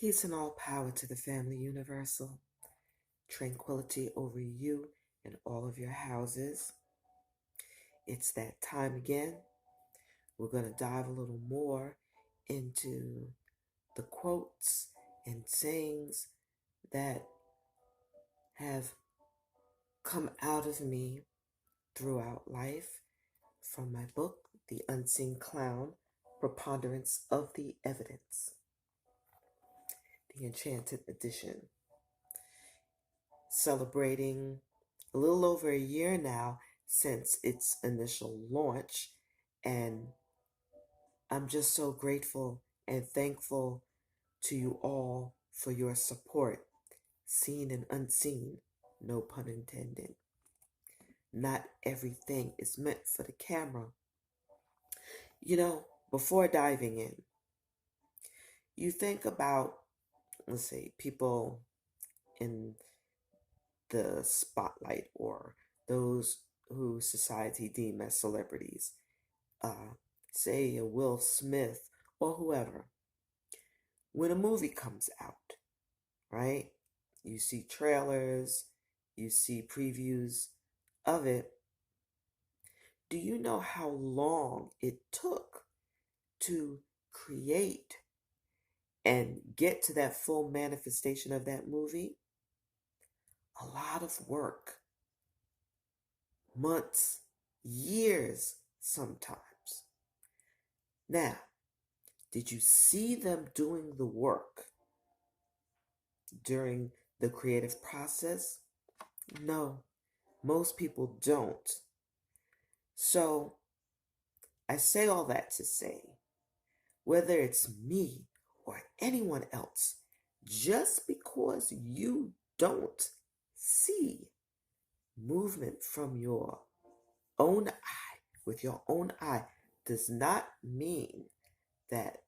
Peace and all power to the family universal. Tranquility over you and all of your houses. It's that time again. We're going to dive a little more into the quotes and sayings that have come out of me throughout life from my book, The Unseen Clown: Preponderance of the Evidence, the Enchanted Edition. Celebrating a little over a year now since its initial launch, and I'm just so grateful and thankful to you all for your support, seen and unseen, no pun intended. Not everything is meant for the camera. Before diving in, you think about, let's say, people in the spotlight or those who society deem as celebrities, say a Will Smith or whoever. When a movie comes out, right? You see trailers, you see previews of it. Do you know how long it took to create and get to that full manifestation of that movie? A lot of work. Months, years sometimes. Now, did you see them doing the work during the creative process? No, most people don't. So, I say all that to say, whether it's me or anyone else, just because you don't see movement from your own eye, with your own eye, does not mean that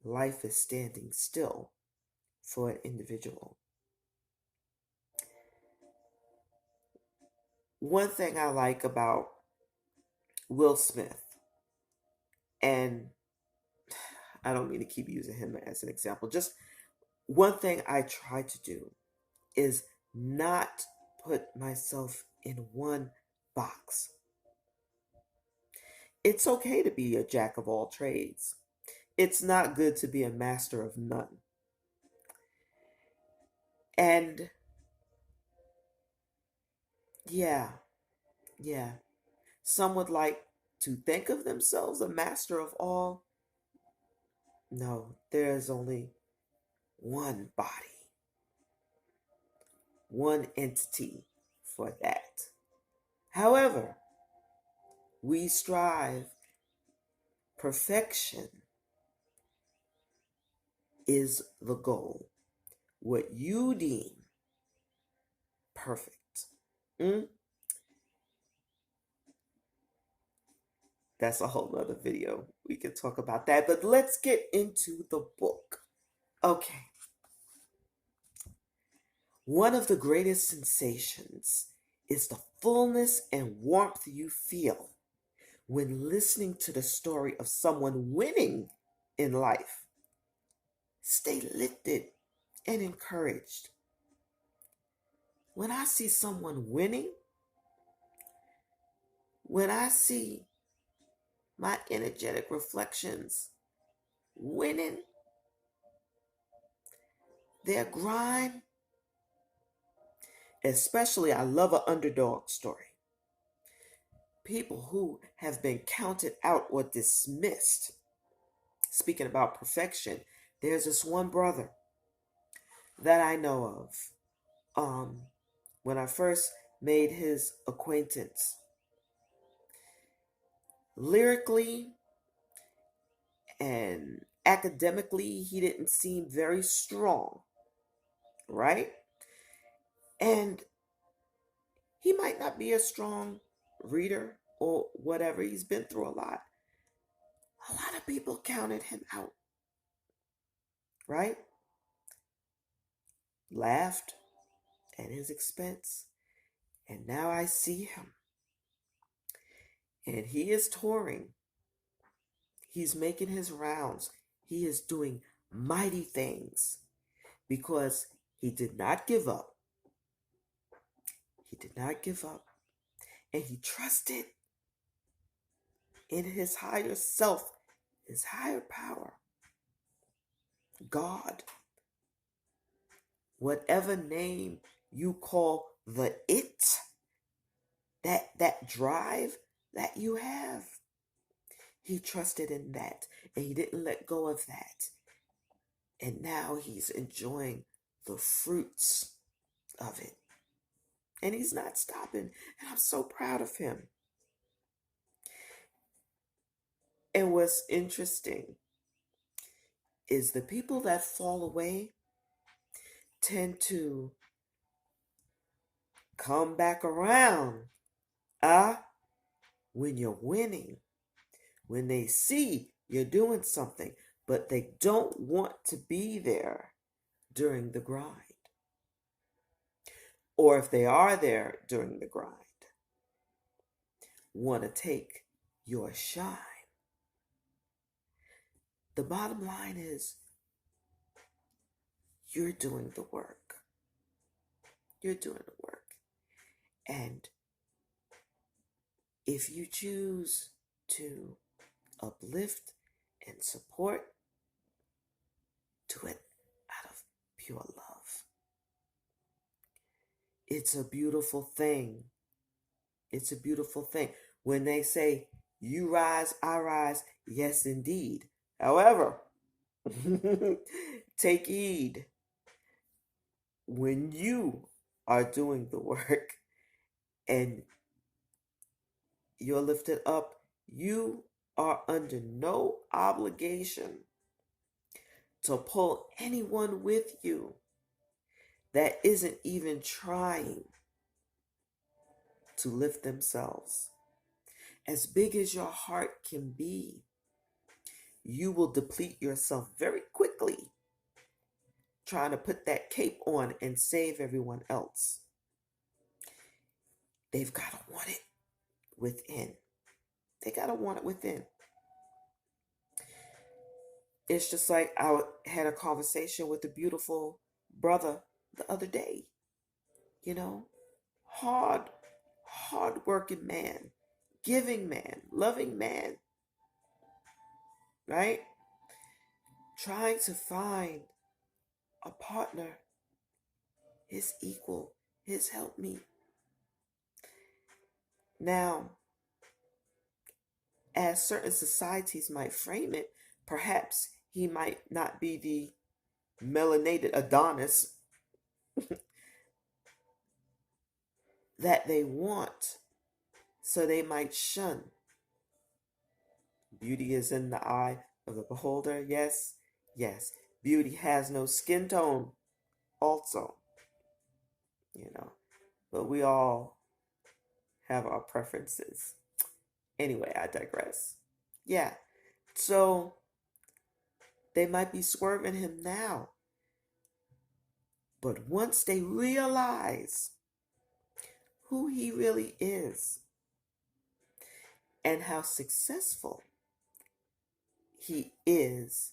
life is standing still for an individual. One thing I like about Will Smith, and I don't mean to keep using him as an example, just one thing I try to do is not put myself in one box. It's okay to be a jack of all trades. It's not good to be a master of none. And yeah, yeah. Some would like to think of themselves a master of all. No, there is only one body, one entity for that. However, we strive. Perfection is the goal. What you deem perfect. Mm? That's a whole nother video. We can talk about that. But let's get into the book. Okay. One of the greatest sensations is the fullness and warmth you feel when listening to the story of someone winning in life. Stay lifted and encouraged. When I see someone winning, when I see my energetic reflections winning, their grind, especially I love an underdog story. People who have been counted out or dismissed. Speaking about perfection, there's this one brother that I know of. When I first made his acquaintance, lyrically and academically, he didn't seem very strong, right? And he might not be a strong reader or whatever. He's been through a lot. A lot of people counted him out, right? Laughed at his expense. And now I see him. And he is touring. He's making his rounds. He is doing mighty things. because he did not give up. He did not give up. And he trusted in his higher self, his higher power, God. Whatever name you call the it, that drive that you have, he trusted in that, and he didn't let go of that. And now he's enjoying the fruits of it. And he's not stopping. And I'm so proud of him. And what's interesting is the people that fall away tend to come back around. When you're winning, when they see you're doing something, but they don't want to be there during the grind. Or if they are there during the grind, want to take your shine. The bottom line is you're doing the work. You're doing the work. And if you choose to uplift and support, do it out of pure love. It's a beautiful thing. It's a beautiful thing. When they say, you rise, I rise, yes, indeed. However, take heed when you are doing the work and you're lifted up, you are under no obligation to pull anyone with you that isn't even trying to lift themselves. As big as your heart can be, you will deplete yourself very quickly trying to put that cape on and save everyone else. They've got to want it within. They got to want it within. It's just like I had a conversation with a beautiful brother the other day. You know, hard working man, giving man, loving man, right? Trying to find a partner, his equal, his helpmeet. Now, as certain societies might frame it, perhaps he might not be the melanated Adonis that they want, so they might shun. Beauty is in the eye of the beholder, yes, yes. Beauty has no skin tone, also, but we all have our preferences. Anyway, I digress. Yeah, so they might be swerving him now, but once they realize who he really is and how successful he is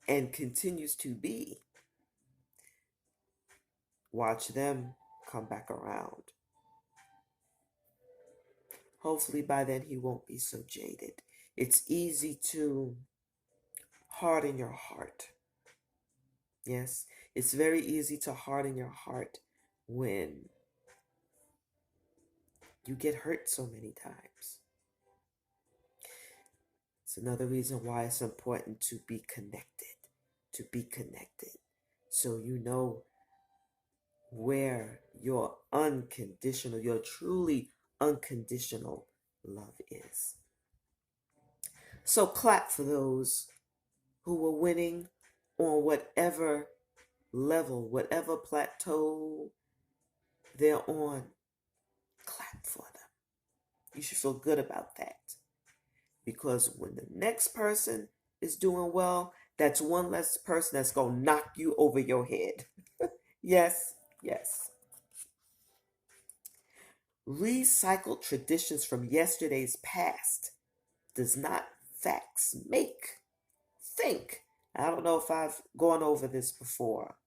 and continues to be, watch them come back around. Hopefully by then he won't be so jaded. It's easy to harden your heart. Yes, it's very easy to harden your heart when you get hurt so many times. It's another reason why it's important to be connected, so you know where your unconditional, your truly unconditional love is. So clap for those who were winning on whatever level, whatever plateau they're on. Clap for them. You should feel good about that. Because when the next person is doing well, that's one less person that's going to knock you over your head. Yes, yes. Recycled traditions from yesterday's past does not facts make. Think. I don't know if I've gone over this before,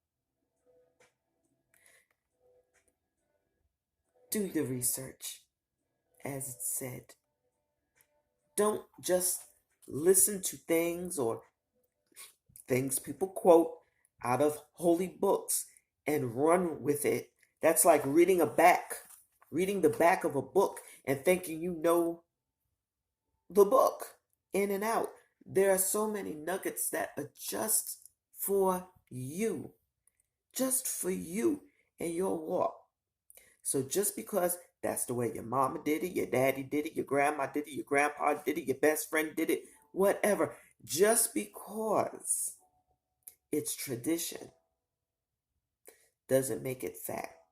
Do the research, as it said. Don't just listen to things or things people quote out of holy books and run with it. That's like reading the back of a book and thinking you know the book in and out. There are so many nuggets that are you, just for you and your walk. So just because that's the way your mama did it, your daddy did it, your grandma did it, your grandpa did it, your best friend did it, whatever, just because it's tradition doesn't make it fact.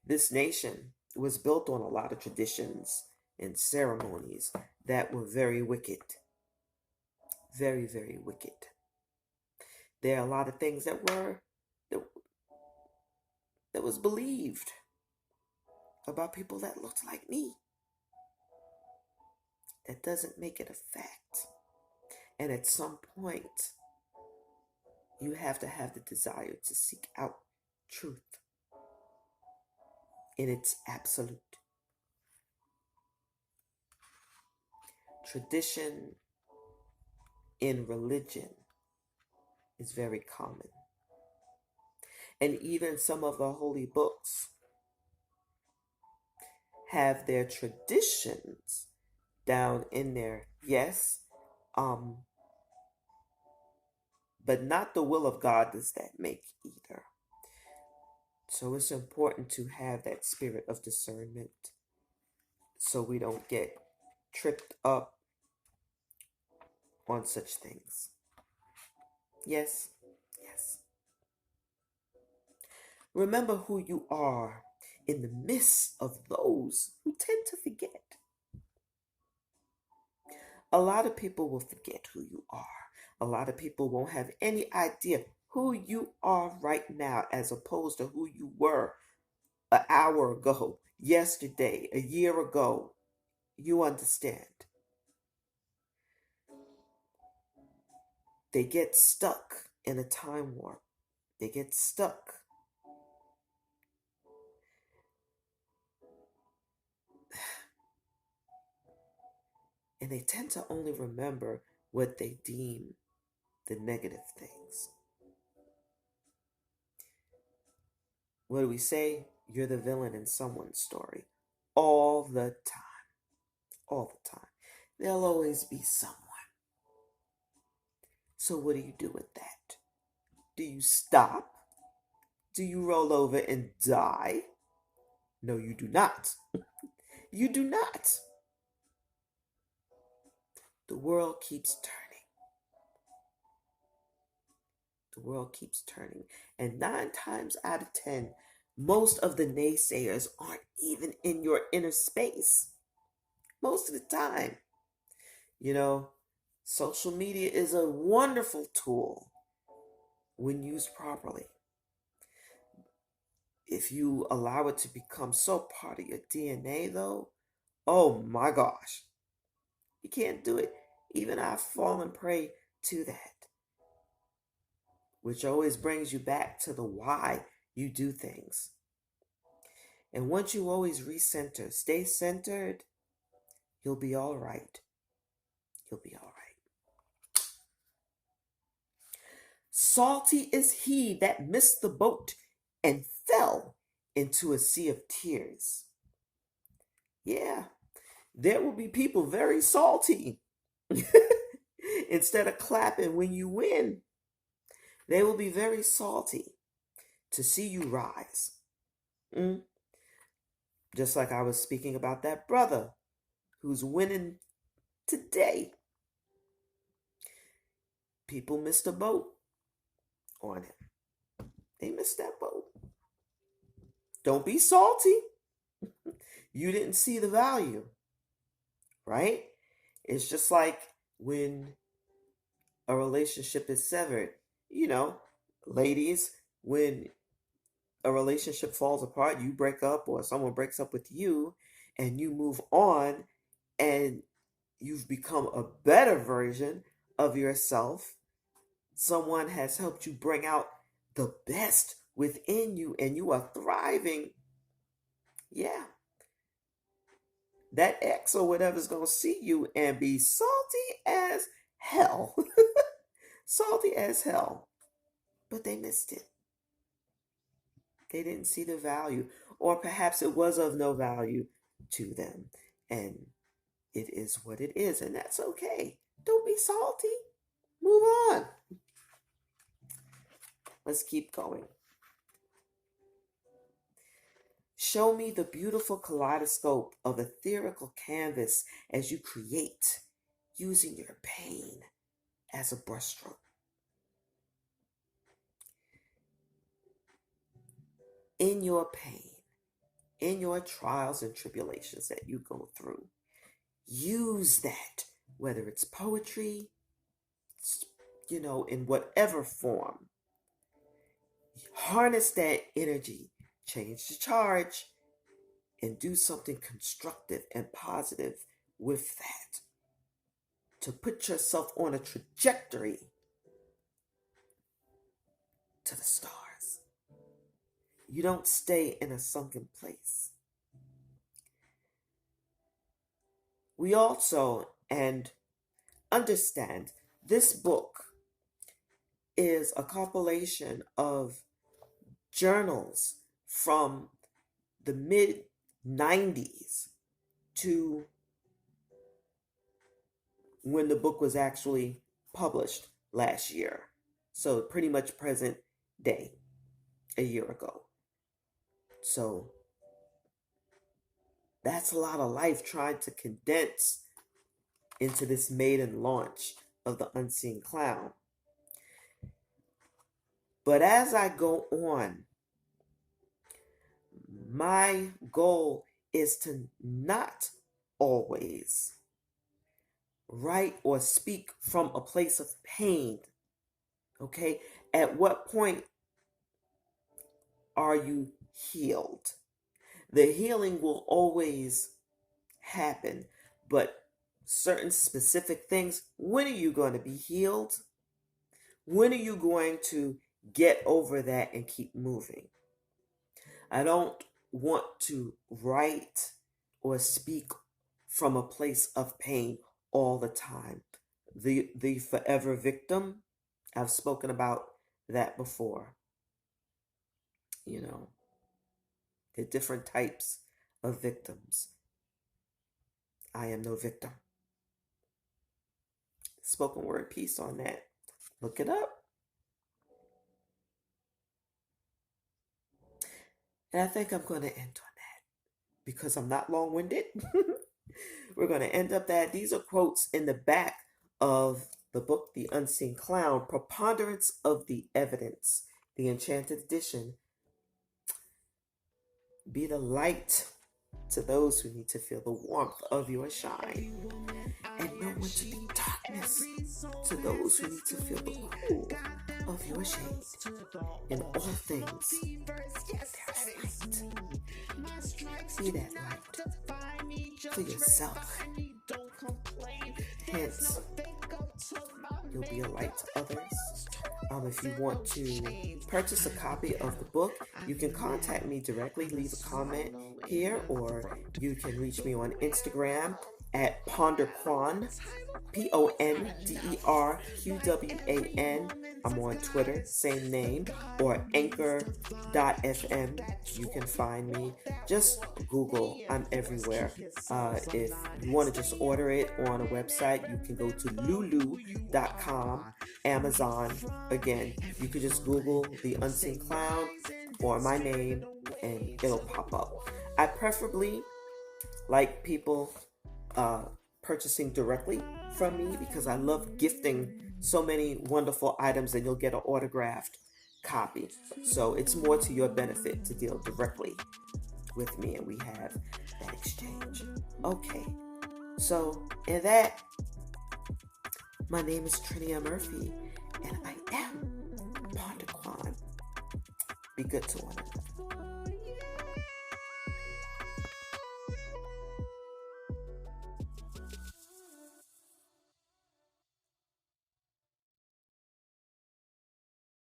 This nation was built on a lot of traditions and ceremonies that were very wicked. Very, very wicked. There are a lot of things that, that was believed about people that looked like me. That doesn't make it a fact. And at some point, you have to have the desire to seek out truth in its absolute. Tradition in religion is very common. And even some of the holy books have their traditions down in there. Yes, but not the will of God does that make either. So it's important to have that spirit of discernment so we don't get tripped up on such things. Yes, yes. Remember who you are in the midst of those who tend to forget. A lot of people will forget who you are. A lot of people won't have any idea who you are right now as opposed to who you were an hour ago, yesterday, a year ago. You understand. They get stuck in a time warp. They get stuck. And they tend to only remember what they deem the negative things. What do we say? You're the villain in someone's story. All the time. All the time. There'll always be someone. So what do you do with that? Do you stop? Do you roll over and die? No, you do not. You do not. The world keeps turning. The world keeps turning. And 9 times out of 10, most of the naysayers aren't even in your inner space. Most of the time. You know, social media is a wonderful tool when used properly. If you allow it to become so part of your DNA, though, oh my gosh, you can't do it. Even I've fallen prey to that, which always brings you back to the why you do things. And once you always recenter, stay centered, you'll be all right. You'll be all right. Salty is he that missed the boat and fell into a sea of tears. Yeah, there will be people very salty. Instead of clapping when you win, they will be very salty to see you rise. Just like I was speaking about that brother who's winning today. People missed a boat on him. They missed that boat. Don't be salty. You didn't see the value, right? It's just like when a relationship is severed. You know, ladies, when a relationship falls apart, you break up or someone breaks up with you and you move on and you've become a better version of yourself. Someone has helped you bring out the best within you and you are thriving. Yeah, that ex or whatever's going to see you and be salty as hell. Salty as hell. But they missed it. They didn't see the value. Or perhaps it was of no value to them. And it is what it is. And that's okay. Don't be salty. Move on. Let's keep going. Show me the beautiful kaleidoscope of etherical canvas as you create, using your pain as a brushstroke. In your pain, in your trials and tribulations that you go through, use that, whether it's poetry, in whatever form. Harness that energy, change the charge, and do something constructive and positive with that to put yourself on a trajectory to the stars. You don't stay in a sunken place. We also, and understand, this book is a compilation of journals from the mid 90s to when the book was actually published last year. So pretty much present day, a year ago. So that's a lot of life trying to condense into this maiden launch of The Unseen Clown. But as I go on, my goal is to not always write or speak from a place of pain. Okay? At what point are you healed? The healing will always happen, but certain specific things, when are you going to be healed? When are you going to get over that and keep moving? I don't want to write or speak from a place of pain all the time. The forever victim, I've spoken about that before. The different types of victims. I am no victim. Spoken word piece on that. Look it up. And I think I'm going to end on that because I'm not long-winded. We're going to end up that. These are quotes in the back of the book, The Unseen Clown, Preponderance of the Evidence, the Enchanted Edition. Be the light to those who need to feel the warmth of your shine, and know when to be darkness to those who need to feel the cool of your shade. In all things, there's light. Be that light for yourself. Hence, you'll be a light to others. If you want to purchase a copy of the book, you can contact me directly, leave a comment here, or you can reach me on Instagram at Ponder Qwan, PonderQwan. I'm on Twitter, same name, or Anchor.fm. You can find me. Just Google. I'm everywhere. If you want to just order it on a website, you can go to lulu.com, Amazon. Again, you could just Google The Unseen Clown or my name and it'll pop up. I preferably like people purchasing directly from me because I love gifting so many wonderful items, and you'll get an autographed copy. So it's more to your benefit to deal directly with me, and we have that exchange. Okay, so in that, my name is Trinia Murphy, and I am Ponder Qwan. Be good to one another.